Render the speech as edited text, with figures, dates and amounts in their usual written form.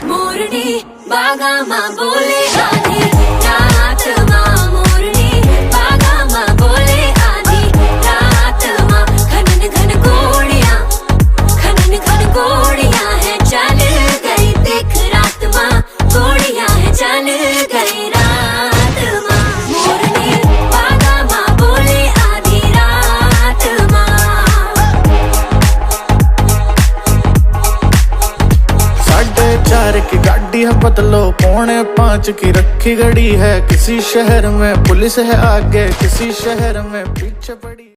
मोरनी बागा माँ बोले आधी रात माँ, मोरनी बागा माँ बोले आधी रात माँ। खनन घन घोड़ियाँ, खनन घन घोड़ियाँ है चल गई देख रात माँ, घोड़ियाँ है चल गई रात माँ। मोरनी बागा माँ बोले आधी रात माँ। 4:30 की गाड़ी है बदलो, 4:45 की रखी घड़ी है। किसी शहर में पुलिस है आगे, किसी शहर में पीछे पड़ी।